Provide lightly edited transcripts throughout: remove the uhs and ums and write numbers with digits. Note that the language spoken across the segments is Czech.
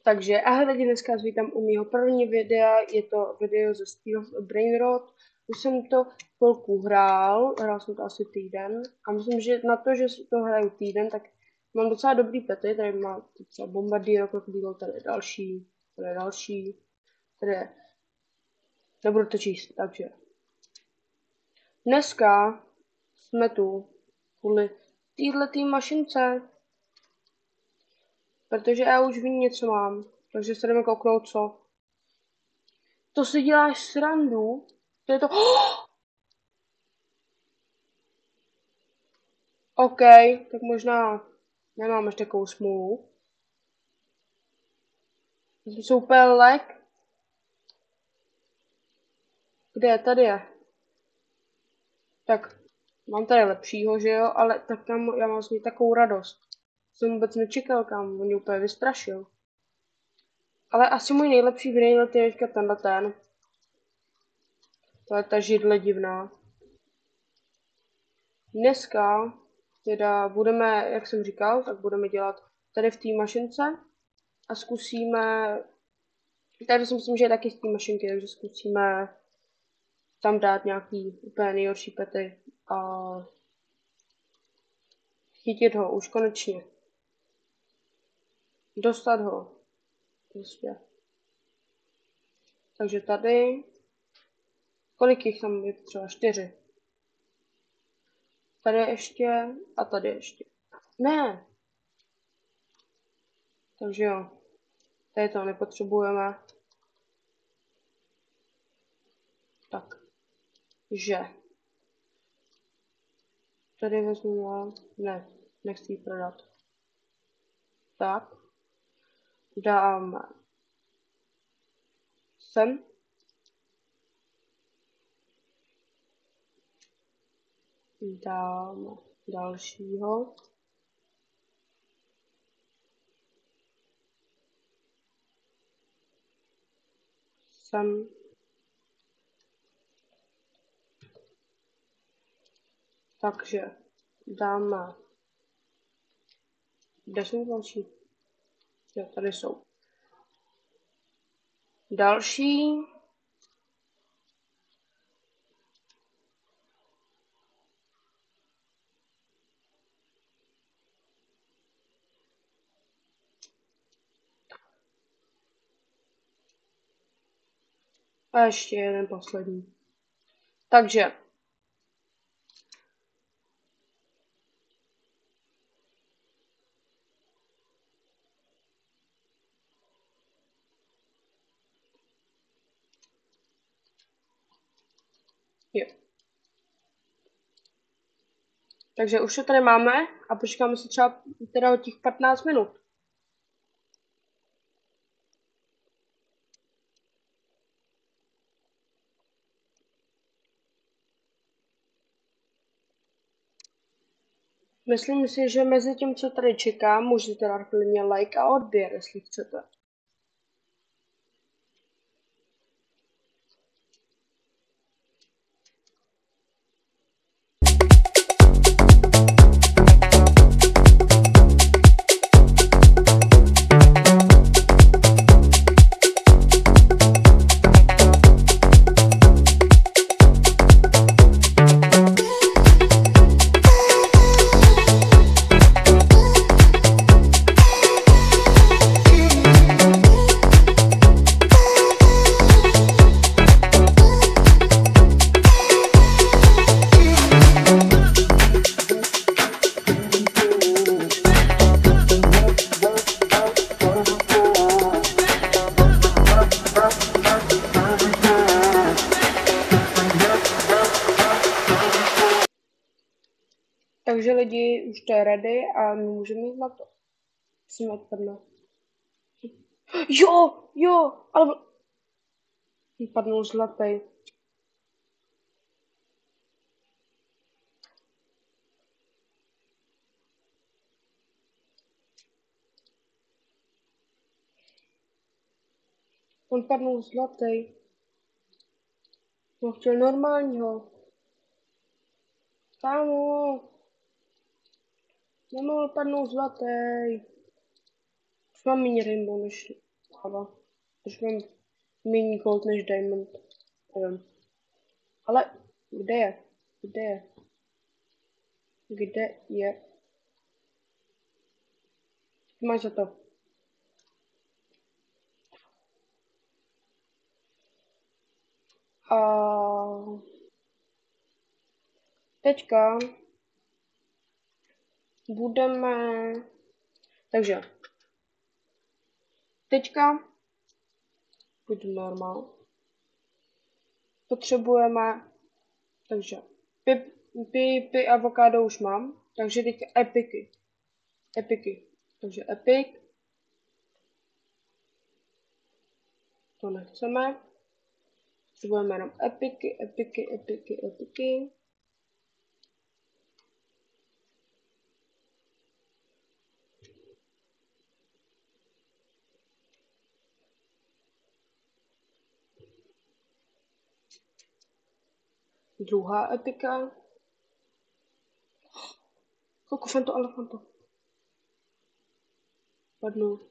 Takže ahoj lidi, dneska vás vítám u mého prvního videa, je to video ze Steel of Brainrot. Už jsem to chvilku hrál jsem to asi týden a myslím, že na to, že si to hraju týden, tak mám docela dobrý pety, tady má třeba Bombardíro, Krokodýl, tady je další, tady je, nebudu to číst, takže. Dneska jsme tu kvůli této mašince. Protože já už vím, něco mám. Takže se jdeme kouknout, co. To si děláš srandu? To je to... OK, tak možná nemám ještě takovou smůlu. Jsem se úplně lek. Kde je? Tady je. Tak, mám tady lepšího, že jo? Ale tak tam já mám s ní takovou radost. Jsem vůbec nečekal, kam. On mě úplně vystrašil. Ale asi můj nejlepší brainlet je teďka tenhle ten. To je ta židle divná. Dneska teda budeme, jak jsem říkal, tak budeme dělat tady v té mašince a zkusíme, tady si myslím, že je taky z té mašinky, takže zkusíme tam dát nějaký úplně nejhorší pety a chytit ho už konečně. Dostat ho. Prostě. Takže tady, kolik jich tam je třeba 4. Tady ještě a tady ještě. Ne. Takže jo. Tady to nepotřebujeme. Tak. Že. Tady vezmu, ne, nechci ji prodat. Tak. Dáme sem. Dáme dalšího. Sem. Takže dáme. Kde jsou další? Jo, tady jsou. Další. A ještě jeden poslední. Takže. Jo. Takže už to tady máme a počkáme si třeba teda o těch 15 minut. Myslím si, že mezi tím, co tady čekám, můžete dát klidně like a odběr, jestli chcete. Takže lidi, už to je ready a my můžeme jít na to. Musíme odpadnout. Jo, ale... Vypadnul zlatý. On padnul zlatý. On chtěl normálního. Kámo. Nemohl padnout zlatý. Už mám méně rainbow než stává. Když mám méně gold než diamond. Nevím. Ale kde je? Kde je? Kde je? Máš za to. A teďka budeme, takže teďka budu normál. Potřebujeme, takže py avokádo už mám, takže teď epiky. Epiky. Takže epic. To nechceme. Potřebujeme jenom epiky, epiky, epiky, epiky. Druhá epika. Koliko fanto, ale fanto. Padnu.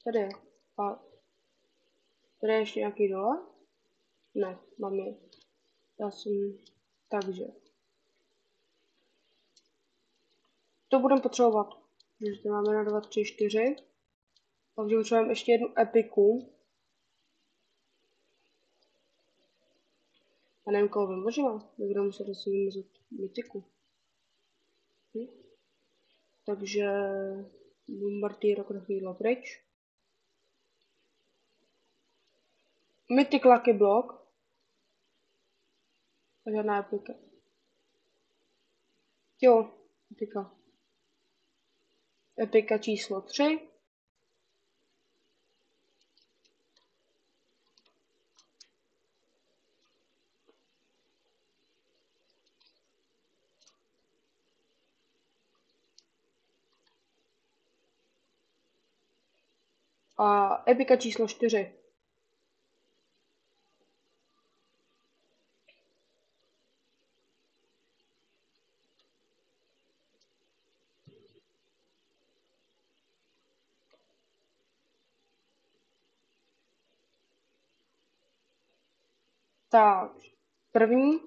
Tady je. A tady je ještě nějaký dole? Ne, mám je. Já jsem, takže. To budeme potřebovat. Takže to máme na 2, 3, 4. Takže potřebujeme ještě jednu epiku. A nevím, koho vymožila. Nebudeme muset asi vymazat mytiku. Takže bombardír jako chvíli pryč. Mythic Lucky Block. A žádná epika. Jo, epika. Epika číslo 3. A epika číslo 4. Tak, první.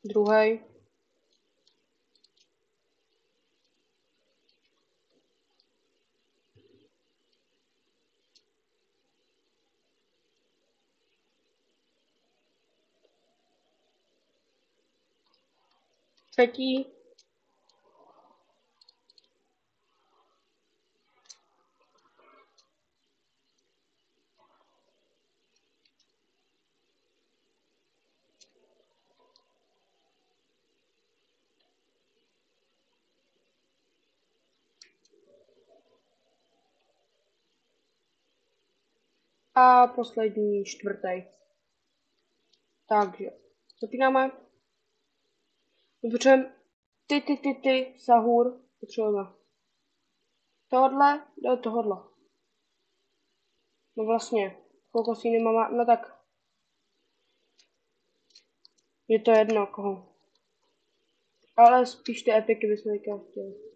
Druhý. Třetí. A poslední, čtvrtý. Takže zapínáme. Potřebujeme ty, sahur. Potřebujeme tohle do tohle. No vlastně, kolik si nemám, no tak je to jedno koho. Ale spíš ty epiky bychom teďka chtěli.